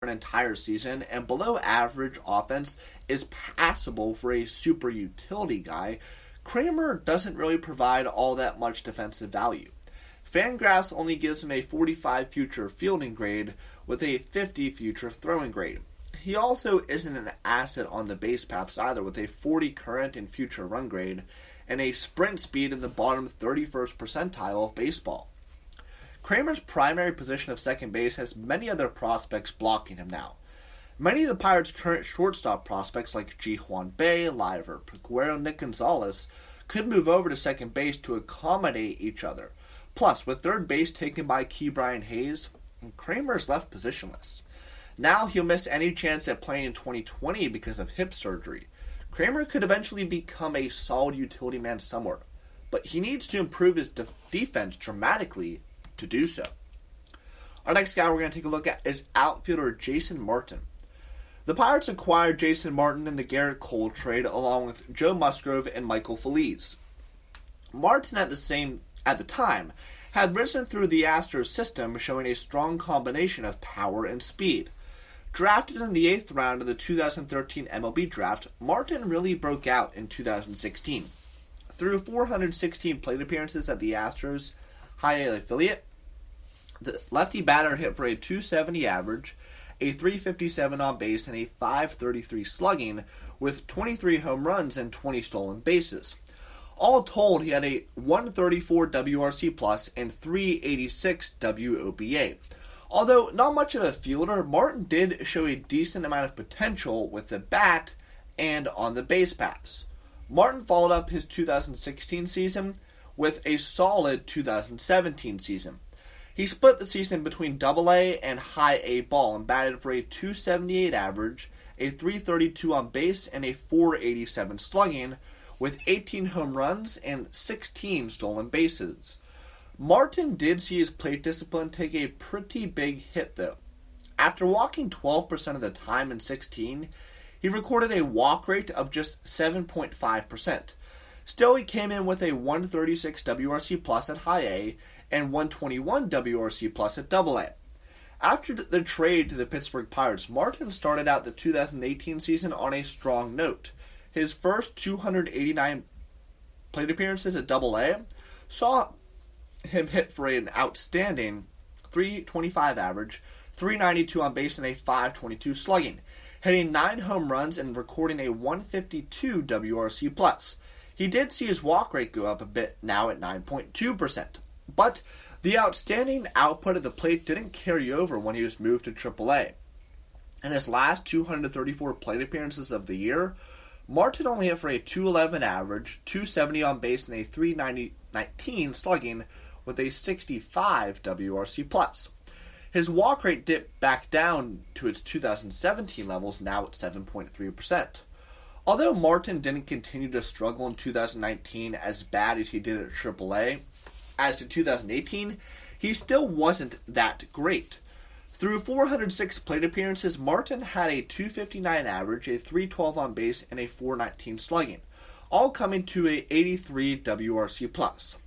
an entire season, and below average offense is passable for a super utility guy, Kramer doesn't really provide all that much defensive value. Fangraphs only gives him a 45 future fielding grade with a 50 future throwing grade. He also isn't an asset on the base paths either, with a 40 current and future run grade and a sprint speed in the bottom 31st percentile of baseball. Kramer's primary position of second base has many other prospects blocking him now. Many of the Pirates' current shortstop prospects like Ji-Hwan Bae, Liver, Peguero, Nick Gonzalez could move over to second base to accommodate each other. Plus, with third base taken by Ke'Bryan Hayes, Kramer is left positionless. Now he'll miss any chance at playing in 2020 because of hip surgery. Kramer could eventually become a solid utility man somewhere, but he needs to improve his defense dramatically to do so. Our next guy we're going to take a look at is outfielder Jason Martin. The Pirates acquired Jason Martin in the Garrett Cole trade along with Joe Musgrove and Michael Feliz. Martin at the time had risen through the Astros system, showing a strong combination of power and speed. Drafted in the 8th round of the 2013 MLB draft, Martin really broke out in 2016. Through 416 plate appearances at the Astros High A affiliate, the lefty batter hit for a .270 average, a .357 on base, and a .533 slugging, with 23 home runs and 20 stolen bases. All told, he had a 134 WRC plus and 386 WOBA. Although not much of a fielder, Martin did show a decent amount of potential with the bat and on the base paths. Martin followed up his 2016 season with a solid 2017 season. He split the season between Double-A and High A ball and batted for a .278 average, a .332 on base, and a .487 slugging, with 18 home runs and 16 stolen bases. Martin did see his plate discipline take a pretty big hit, though. After walking 12% of the time in 16, he recorded a walk rate of just 7.5%. Still, he came in with a 136 WRC plus at High A and 121 WRC plus at Double A. After the trade to the Pittsburgh Pirates, Martin started out the 2018 season on a strong note. His first 289 plate appearances at Double A saw him hit for an outstanding .325 average, .392 on base, and a .522 slugging, hitting 9 home runs and recording a 152 WRC plus. He did see his walk rate go up a bit, now at 9.2%. But the outstanding output at the plate didn't carry over when he was moved to AAA. In his last 234 plate appearances of the year, Martin only hit for a .211 average, .270 on base, and a .319 slugging, with a 65 WRC plus. His walk rate dipped back down to its 2017 levels, now at 7.3%. Although Martin didn't continue to struggle in 2019 as bad as he did at AAA, as to 2018, he still wasn't that great. Through 406 plate appearances, Martin had a .259 average, a .312 on base, and a .419 slugging, all coming to a 83 WRC plus.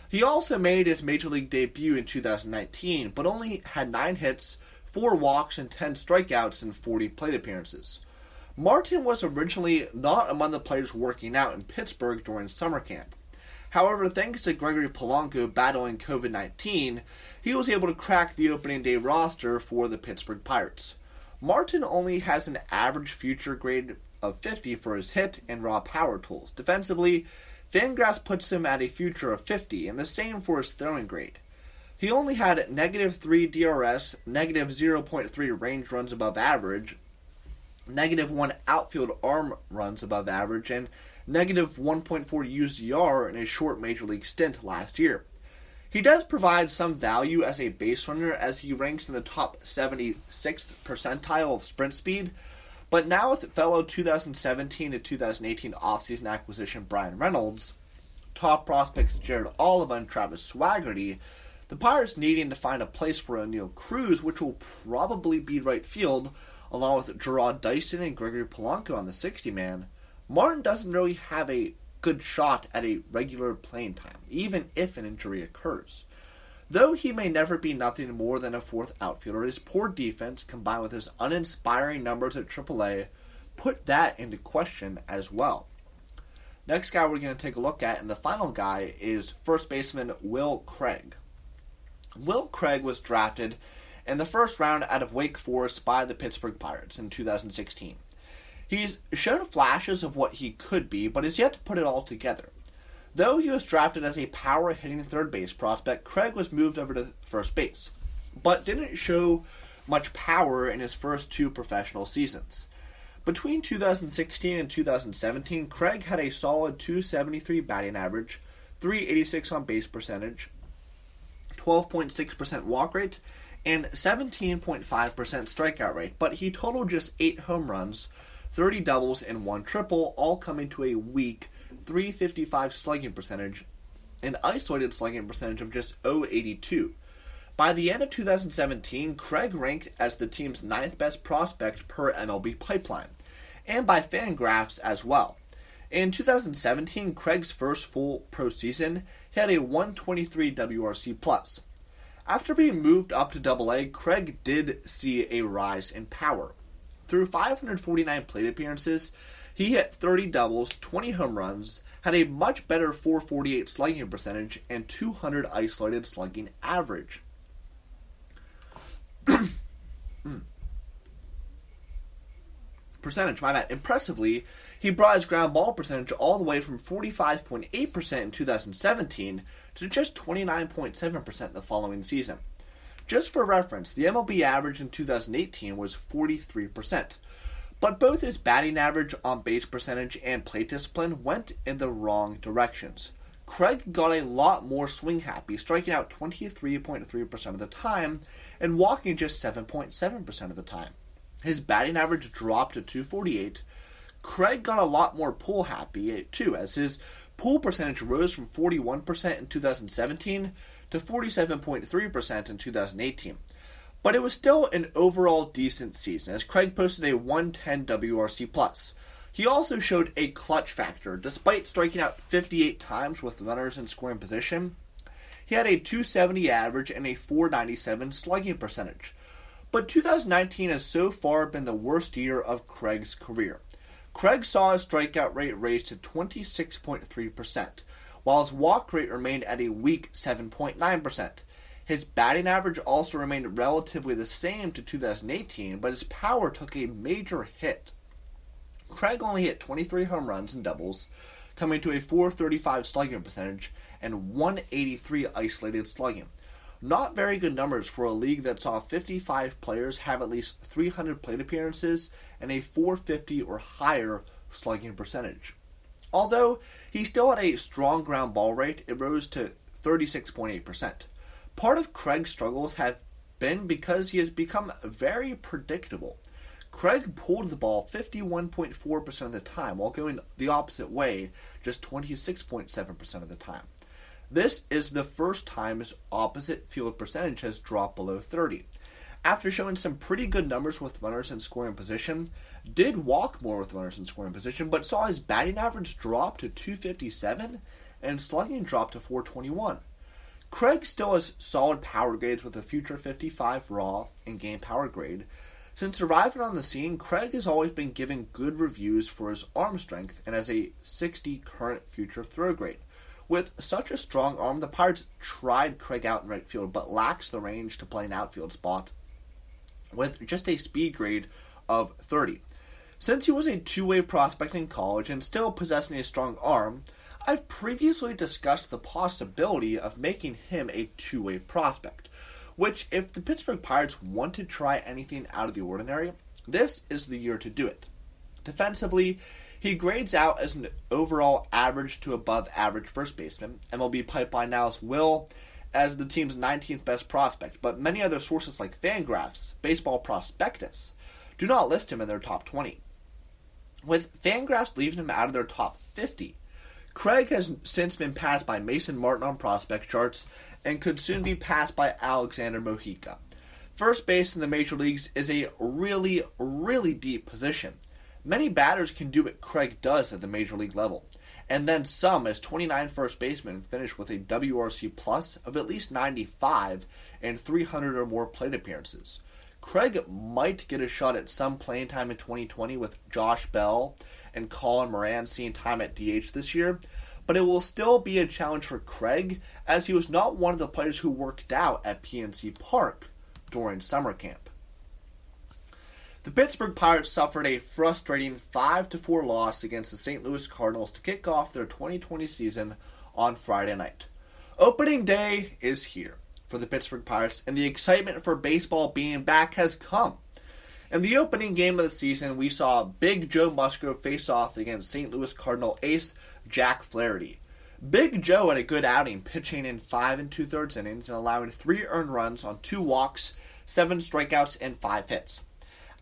He also made his Major League debut in 2019, but only had 9 hits, 4 walks, and 10 strikeouts in 40 plate appearances. Martin was originally not among the players working out in Pittsburgh during summer camp. However, thanks to Gregory Polanco battling COVID-19, he was able to crack the opening day roster for the Pittsburgh Pirates. Martin only has an average future grade of 50 for his hit and raw power tools. Defensively, Fangraphs puts him at a future of 50, and the same for his throwing grade. He only had -3 DRS, -0.3 range runs above average, -1 outfield arm runs above average, and -1.4 UZR in a short Major League stint last year. He does provide some value as a base runner, as he ranks in the top 76th percentile of sprint speed, but now with fellow 2017 to 2018 offseason acquisition Brian Reynolds, top prospects Jared Oliva and Travis Swaggerty, the Pirates needing to find a place for O'Neal Cruz, which will probably be right field, along with Gerard Dyson and Gregory Polanco on the 60-man, Martin doesn't really have a good shot at a regular playing time, even if an injury occurs. Though he may never be nothing more than a fourth outfielder, his poor defense combined with his uninspiring numbers at AAA put that into question as well. Next guy we're going to take a look at, and the final guy, is first baseman Will Craig. Will Craig was drafted in the first round out of Wake Forest by the Pittsburgh Pirates in 2016. He's shown flashes of what he could be, but has yet to put it all together. Though he was drafted as a power-hitting third base prospect, Craig was moved over to first base, but didn't show much power in his first two professional seasons. Between 2016 and 2017, Craig had a solid .273 batting average, .386 on base percentage, 12.6% walk rate, and 17.5% strikeout rate, but he totaled just 8 home runs, 30 doubles, and 1 triple, all coming to a weak .355 slugging percentage, an isolated slugging percentage of just .082. By the end of 2017, Craig ranked as the team's 9th best prospect per MLB Pipeline, and by Fangraphs as well. In 2017, Craig's first full pro season, he had a 123 WRC+. After being moved up to AA, Craig did see a rise in power. Through 549 plate appearances, he hit 30 doubles, 20 home runs, had a much better .448 slugging percentage, and .200 isolated slugging average. Impressively, he brought his ground ball percentage all the way from 45.8% in 2017 to just 29.7% the following season. Just for reference, the MLB average in 2018 was 43%, but both his batting average, on-base percentage, and plate discipline went in the wrong directions. Craig got a lot more swing happy, striking out 23.3% of the time and walking just 7.7% of the time. His batting average dropped to .248. Craig got a lot more pull happy too, as his pull percentage rose from 41% in 2017 to 47.3% in 2018. But it was still an overall decent season, as Craig posted a 110 WRC+. He also showed a clutch factor. Despite striking out 58 times with runners in scoring position, he had a .270 average and a .497 slugging percentage. But 2019 has so far been the worst year of Craig's career. Craig saw his strikeout rate raised to 26.3%, while his walk rate remained at a weak 7.9%. His batting average also remained relatively the same to 2018, but his power took a major hit. Craig only hit 23 home runs and doubles, coming to a .435 slugging percentage and .183 isolated slugging. Not very good numbers for a league that saw 55 players have at least 300 plate appearances and a .450 or higher slugging percentage. Although he still had a strong ground ball rate, it rose to 36.8%. Part of Craig's struggles have been because he has become very predictable. Craig pulled the ball 51.4% of the time, while going the opposite way just 26.7% of the time. This is the first time his opposite field percentage has dropped below 30. After showing some pretty good numbers with runners in scoring position, did walk more with runners in scoring position, but saw his batting average drop to .257 and slugging drop to .421. Craig still has solid power grades with a future 55 raw and game power grade. Since arriving on the scene, Craig has always been given good reviews for his arm strength and has a 60 current future throw grade. With such a strong arm, the Pirates tried Craig out in right field, but lacks the range to play an outfield spot with just a speed grade of 30. Since he was a two-way prospect in college and still possessing a strong arm, I've previously discussed the possibility of making him a two-way prospect, which, if the Pittsburgh Pirates want to try anything out of the ordinary, this is the year to do it. Defensively, he grades out as an overall average to above average first baseman. MLB Pipeline now has Will as the team's 19th best prospect, but many other sources like Fangraphs, Baseball Prospectus, do not list him in their top 20. With Fangraphs leaving him out of their top 50, Craig has since been passed by Mason Martin on prospect charts and could soon be passed by Alexander Mojica. First base in the major leagues is a really, really deep position. Many batters can do what Craig does at the major league level, and then some, as 29 first basemen finished with a WRC plus of at least 95 and 300 or more plate appearances. Craig might get a shot at some playing time in 2020 with Josh Bell and Colin Moran seeing time at DH this year, but it will still be a challenge for Craig, as he was not one of the players who worked out at PNC Park during summer camp. The Pittsburgh Pirates suffered a frustrating 5-4 loss against the St. Louis Cardinals to kick off their 2020 season on Friday night. Opening day is here for the Pittsburgh Pirates, and the excitement for baseball being back has come. In the opening game of the season, we saw Big Joe Musgrove face off against St. Louis Cardinal ace Jack Flaherty. Big Joe had a good outing, pitching in 5 2/3 innings and allowing 3 earned runs on 2 walks, 7 strikeouts, and 5 hits.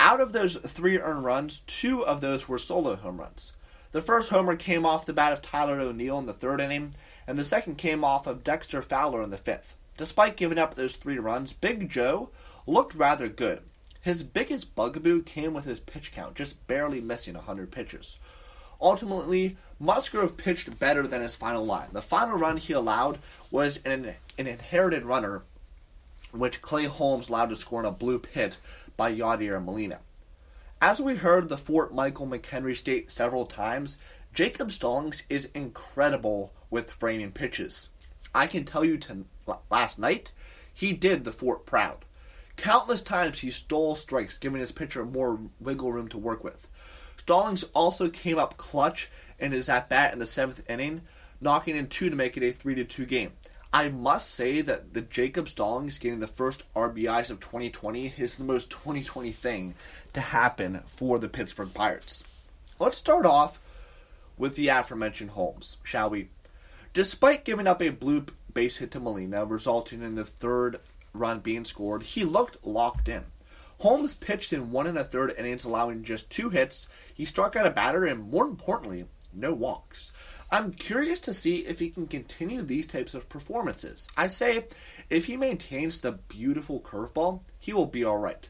Out of those 3 earned runs, 2 of those were solo home runs. The first homer came off the bat of Tyler O'Neill in the 3rd inning, and the second came off of Dexter Fowler in the 5th. Despite giving up those 3 runs, Big Joe looked rather good. His biggest bugaboo came with his pitch count, just barely missing 100 pitches. Ultimately, Musgrove pitched better than his final line. The final run he allowed was an inherited runner, which Clay Holmes allowed to score in a bloop hit by Yadier Molina. As we heard the Fort Michael McHenry state several times, Jacob Stallings is incredible with framing pitches. I can tell you last night, he did the Fort proud. Countless times he stole strikes, giving his pitcher more wiggle room to work with. Stallings also came up clutch in his at-bat in the 7th inning, knocking in 2 to make it a 3-2 game. I must say that the Jacob Stallings getting the first RBIs of 2020 is the most 2020 thing to happen for the Pittsburgh Pirates. Let's start off with the aforementioned Holmes, shall we? Despite giving up a bloop base hit to Molina, resulting in the 3rd run being scored, he looked locked in. Holmes pitched in 1 1/3 innings, allowing just 2 hits. He struck out a batter and, more importantly, no walks. I'm curious to see if he can continue these types of performances. I say, if he maintains the beautiful curveball, he will be alright.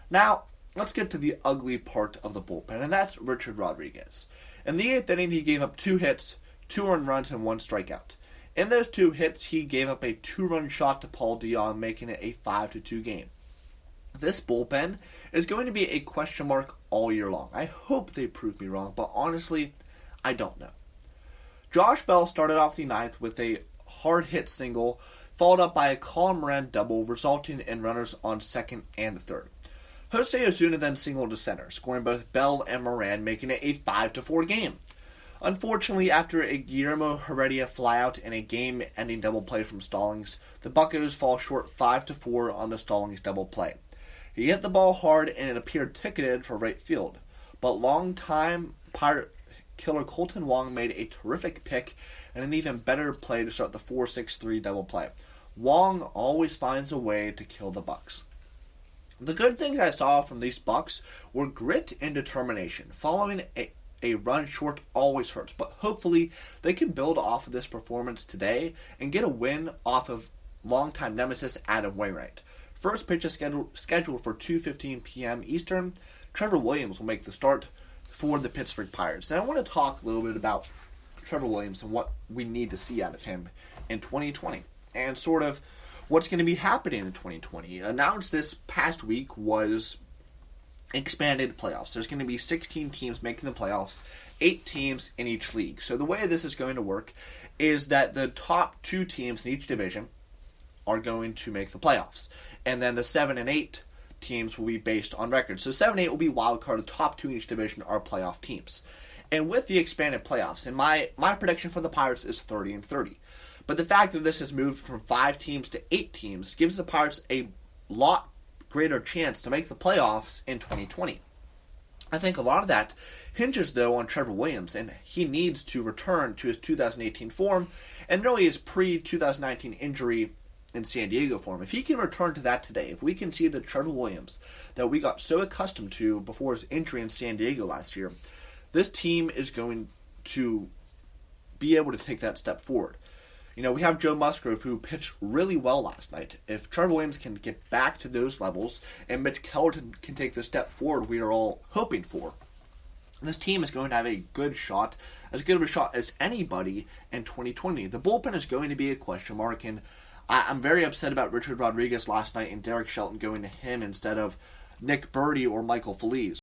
Now, let's get to the ugly part of the bullpen, and that's Richard Rodriguez. In the 8th inning, he gave up 2 hits, 2 earned runs, and 1 strikeout. In those 2 hits, he gave up a 2-run shot to Paul DeJong, making it a 5-2 game. This bullpen is going to be a question mark all year long. I hope they prove me wrong, but honestly, I don't know. Josh Bell started off the 9th with a hard-hit single, followed up by a Colin Moran double, resulting in runners on 2nd and 3rd. Jose Ozuna then singled to center, scoring both Bell and Moran, making it a 5-4 game. Unfortunately, after a Guillermo Heredia flyout and a game-ending double play from Stallings, the Buccos fall short 5-4 on the Stallings double play. He hit the ball hard and it appeared ticketed for right field, but long-time Pirate killer Colton Wong made a terrific pick and an even better play to start the 4-6-3 double play. Wong always finds a way to kill the Bucks. The good things I saw from these Bucks were grit and determination. Following a run short always hurts, but hopefully they can build off of this performance today and get a win off of longtime nemesis Adam Wainwright. First pitch is scheduled for 2:15 p.m. Eastern. Trevor Williams will make the start for the Pittsburgh Pirates. And I want to talk a little bit about Trevor Williams and what we need to see out of him in 2020 and sort of what's going to be happening in 2020. Announced this past week was expanded playoffs. There's going to be 16 teams making the playoffs, 8 teams in each league. So the way this is going to work is that the top 2 teams in each division are going to make the playoffs. And then the 7 and 8 teams will be based on records. So 7 and 8 will be wild card. The top 2 in each division are playoff teams. And with the expanded playoffs, and my prediction for the Pirates is 30-30. But the fact that this has moved from 5 teams to 8 teams gives the Pirates a lot greater chance to make the playoffs in 2020. I think a lot of that hinges, though, on Trevor Williams, and he needs to return to his 2018 form and really his pre-2019 injury in San Diego form. If he can return to that today, if we can see the Trevor Williams that we got so accustomed to before his injury in San Diego last year, this team is going to be able to take that step forward. You know, we have Joe Musgrove, who pitched really well last night. If Trevor Williams can get back to those levels and Mitch Kellerton can take the step forward we are all hoping for, This team is going to have a good shot, as good of a shot as anybody in 2020. The bullpen is going to be a question mark, and I'm very upset about Richard Rodriguez last night and Derek Shelton going to him instead of Nick Birdie or Michael Feliz.